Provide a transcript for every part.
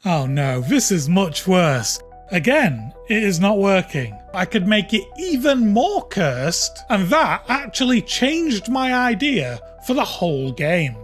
Oh no, this is much worse. Again, it is not working. I could make it even more cursed, and that actually changed my idea for the whole game.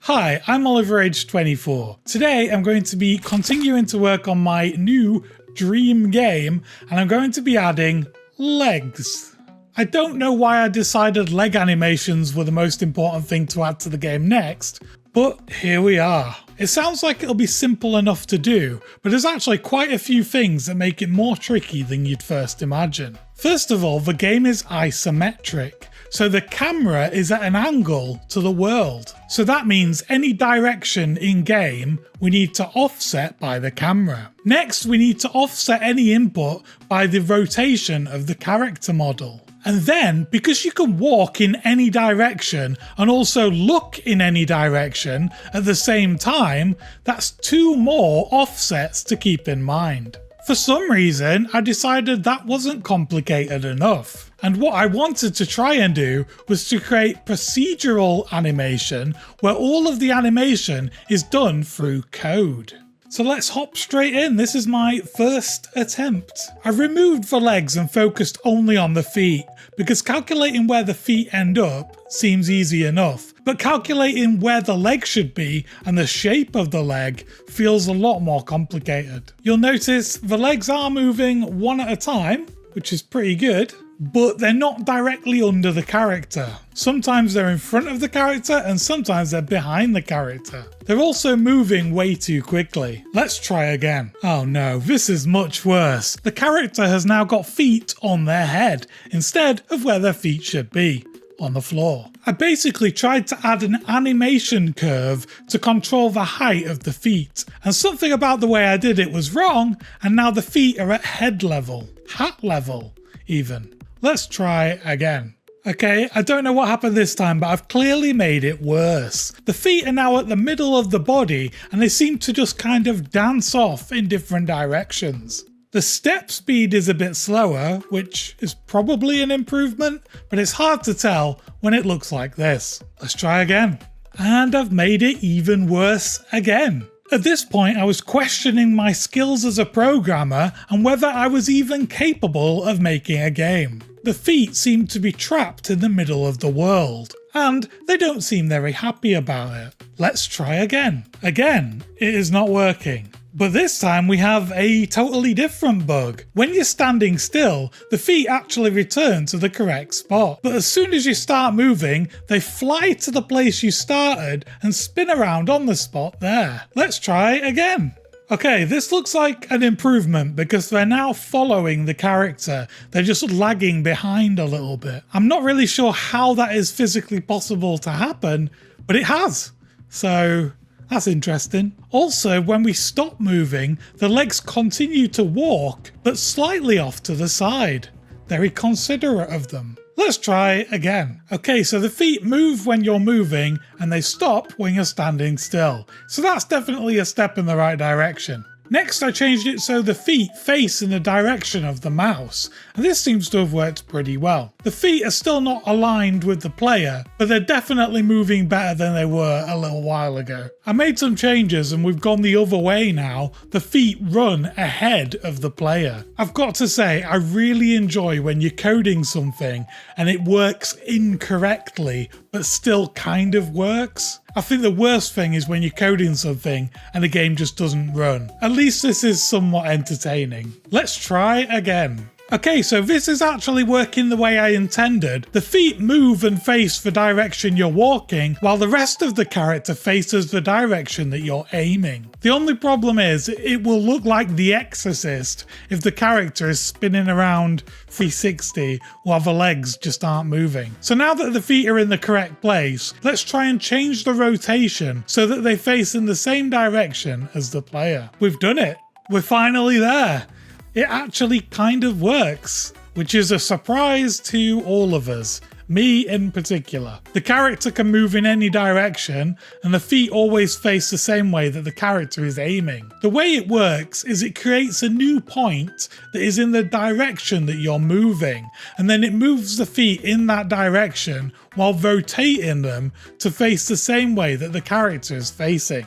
Hi, I'm Oliver, aged 24. Today I'm going to be continuing to work on my new dream game, and I'm going to be adding legs. I don't know why I decided leg animations were the most important thing to add to the game next, but here we are. It sounds like it'll be simple enough to do, but there's actually quite a few things that make it more tricky than you'd first imagine. First of all, the game is isometric, so the camera is at an angle to the world. So that means any direction in game we need to offset by the camera. Next, we need to offset any input by the rotation of the character model. And then, because you can walk in any direction and also look in any direction at the same time, that's 2 more offsets to keep in mind. For some reason, I decided that wasn't complicated enough. And what I wanted to try and do was to create procedural animation where all of the animation is done through code. So let's hop straight in. This is my first attempt. I removed the legs and focused only on the feet because calculating where the feet end up seems easy enough, but calculating where the leg should be and the shape of the leg feels a lot more complicated. You'll notice the legs are moving one at a time, which is pretty good, but they're not directly under the character. Sometimes they're in front of the character and sometimes they're behind the character. They're also moving way too quickly. Let's try again. Oh no, this is much worse. The character has now got feet on their head instead of where their feet should be, on the floor. I basically tried to add an animation curve to control the height of the feet, and something about the way I did it was wrong, and now the feet are at head level, hat level even. Let's try again. Okay, I don't know what happened this time, but I've clearly made it worse. The feet are now at the middle of the body and they seem to just kind of dance off in different directions. The step speed is a bit slower, which is probably an improvement, but it's hard to tell when it looks like this. Let's try again. And I've made it even worse again. At this point, I was questioning my skills as a programmer and whether I was even capable of making a game. The feet seem to be trapped in the middle of the world, and they don't seem very happy about it. Let's try again. Again, it is not working. But this time we have a totally different bug. When you're standing still, the feet actually return to the correct spot. But as soon as you start moving, they fly to the place you started and spin around on the spot there. Let's try again. Okay, this looks like an improvement because they're now following the character. They're just lagging behind a little bit. I'm not really sure how that is physically possible to happen, but it has. So that's interesting. Also, when we stop moving, the legs continue to walk, but slightly off to the side. Very considerate of them. Let's try again. Okay, so the feet move when you're moving and they stop when you're standing still. So that's definitely a step in the right direction. Next, I changed it so the feet face in the direction of the mouse, and this seems to have worked pretty well. The feet are still not aligned with the player, but they're definitely moving better than they were a little while ago. I made some changes and we've gone the other way now. The feet run ahead of the player. I've got to say, I really enjoy when you're coding something and it works incorrectly, but still kind of works. I think the worst thing is when you're coding something and the game just doesn't run. At least this is somewhat entertaining. Let's try again. Okay, so this is actually working the way I intended. The feet move and face the direction you're walking, while the rest of the character faces the direction that you're aiming. The only problem is it will look like The Exorcist if the character is spinning around 360 while the legs just aren't moving. So now that the feet are in the correct place, let's try and change the rotation so that they face in the same direction as the player. We've done it. We're finally there. It actually kind of works, which is a surprise to all of us, me in particular. The character can move in any direction, and the feet always face the same way that the character is aiming. The way it works is it creates a new point that is in the direction that you're moving, and then it moves the feet in that direction while rotating them to face the same way that the character is facing.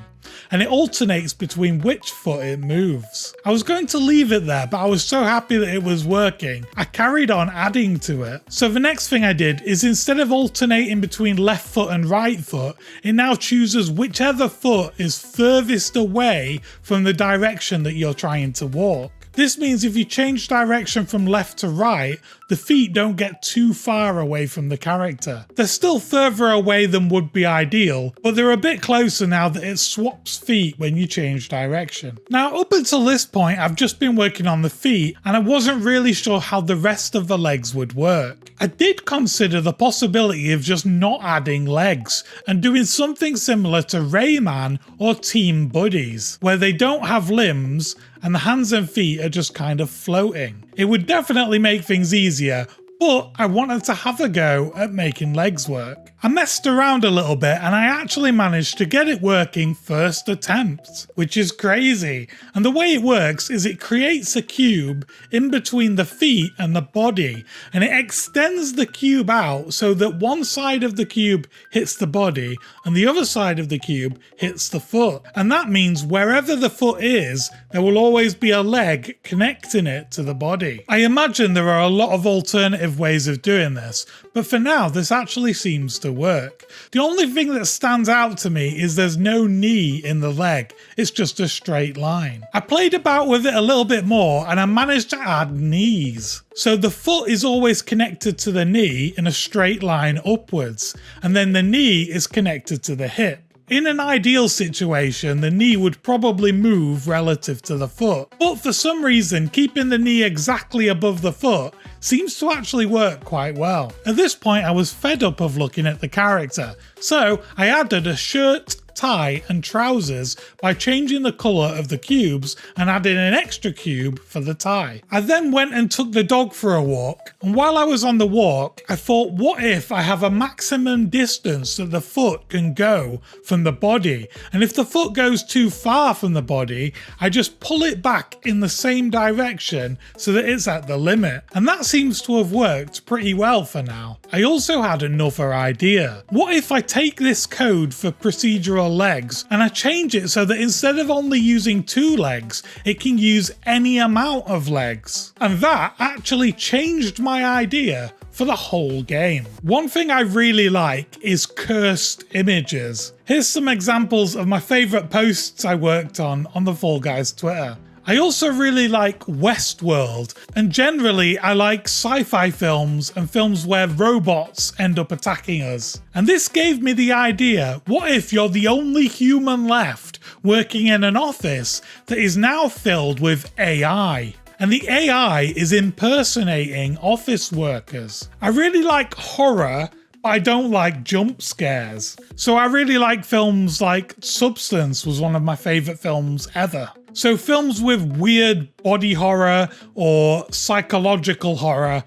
And it alternates between which foot it moves. I was going to leave it there, but I was so happy that it was working, I carried on adding to it. So the next thing I did is, instead of alternating between left foot and right foot, it now chooses whichever foot is furthest away from the direction that you're trying to walk. This means if you change direction from left to right, the feet don't get too far away from the character. They're still further away than would be ideal, but they're a bit closer now that it swaps feet when you change direction. Now, up until this point, I've just been working on the feet, and I wasn't really sure how the rest of the legs would work. I did consider the possibility of just not adding legs and doing something similar to Rayman or Team Buddies, where they don't have limbs and the hands and feet are just kind of floating. It would definitely make things easier, but I wanted to have a go at making legs work. I messed around a little bit and I actually managed to get it working first attempt, which is crazy. And the way it works is it creates a cube in between the feet and the body, and it extends the cube out so that one side of the cube hits the body and the other side of the cube hits the foot. And that means wherever the foot is, there will always be a leg connecting it to the body. I imagine there are a lot of alternative ways of doing this, but for now this actually seems to work. The only thing that stands out to me is there's no knee in the leg, it's just a straight line. I played about with it a little bit more and I managed to add knees. So the foot is always connected to the knee in a straight line upwards, and then the knee is connected to the hip. In an ideal situation, the knee would probably move relative to the foot, but for some reason keeping the knee exactly above the foot seems to actually work quite well. At this point I was fed up of looking at the character, so I added a shirt, tie and trousers by changing the colour of the cubes and adding an extra cube for the tie. I then went and took the dog for a walk, and while I was on the walk I thought, what if I have a maximum distance that the foot can go from the body, and if the foot goes too far from the body I just pull it back in the same direction so that it's at the limit, and that seems to have worked pretty well for now. I also had another idea. What if I take this code for procedural legs and I change it so that instead of only using 2 legs, it can use any amount of legs? And that actually changed my idea for the whole game. One thing I really like is cursed images. Here's some examples of my favourite posts I worked on the Fall Guys Twitter. I also really like Westworld, and generally I like sci-fi films and films where robots end up attacking us. And this gave me the idea, what if you're the only human left working in an office that is now filled with AI? And the AI is impersonating office workers. I really like horror, but I don't like jump scares. So I really like films like Substance was one of my favourite films ever. So films with weird body horror or psychological horror,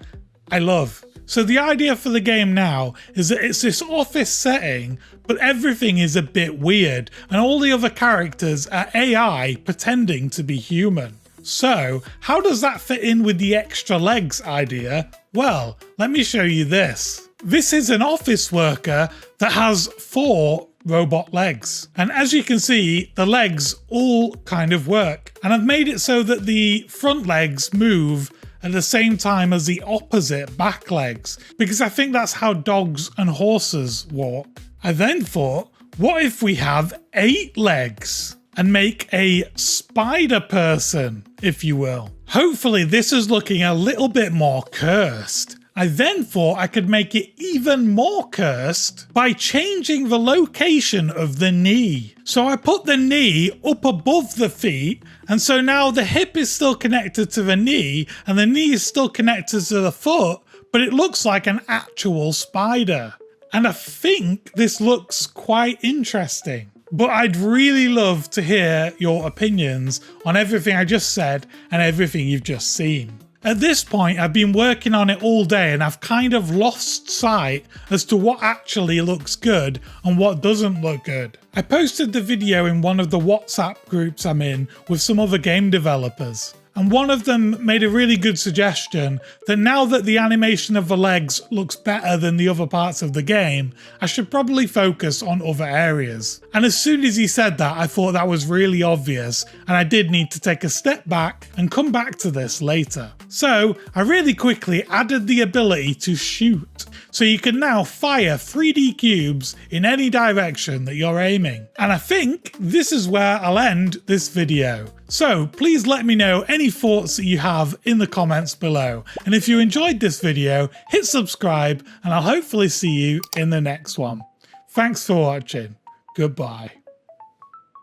I love. So the idea for the game now is that it's this office setting, but everything is a bit weird, and all the other characters are AI pretending to be human. So how does that fit in with the extra legs idea? Well, let me show you this. This is an office worker that has 4 robot legs. And as you can see, the legs all kind of work. And I've made it so that the front legs move at the same time as the opposite back legs, because I think that's how dogs and horses walk. I then thought, what if we have 8 legs and make a spider person, if you will? Hopefully this is looking a little bit more cursed. I then thought I could make it even more cursed by changing the location of the knee. So I put the knee up above the feet, and so now the hip is still connected to the knee and the knee is still connected to the foot, but it looks like an actual spider. And I think this looks quite interesting. But I'd really love to hear your opinions on everything I just said and everything you've just seen. At this point, I've been working on it all day and I've kind of lost sight as to what actually looks good and what doesn't look good. I posted the video in one of the WhatsApp groups I'm in with some other game developers. And one of them made a really good suggestion that now that the animation of the legs looks better than the other parts of the game, I should probably focus on other areas. And as soon as he said that, I thought that was really obvious, and I did need to take a step back and come back to this later. So I really quickly added the ability to shoot, so you can now fire 3D cubes in any direction that you're aiming. And I think this is where I'll end this video. So please let me know any thoughts that you have in the comments below. And if you enjoyed this video, hit subscribe and I'll hopefully see you in the next one. Thanks for watching. Goodbye.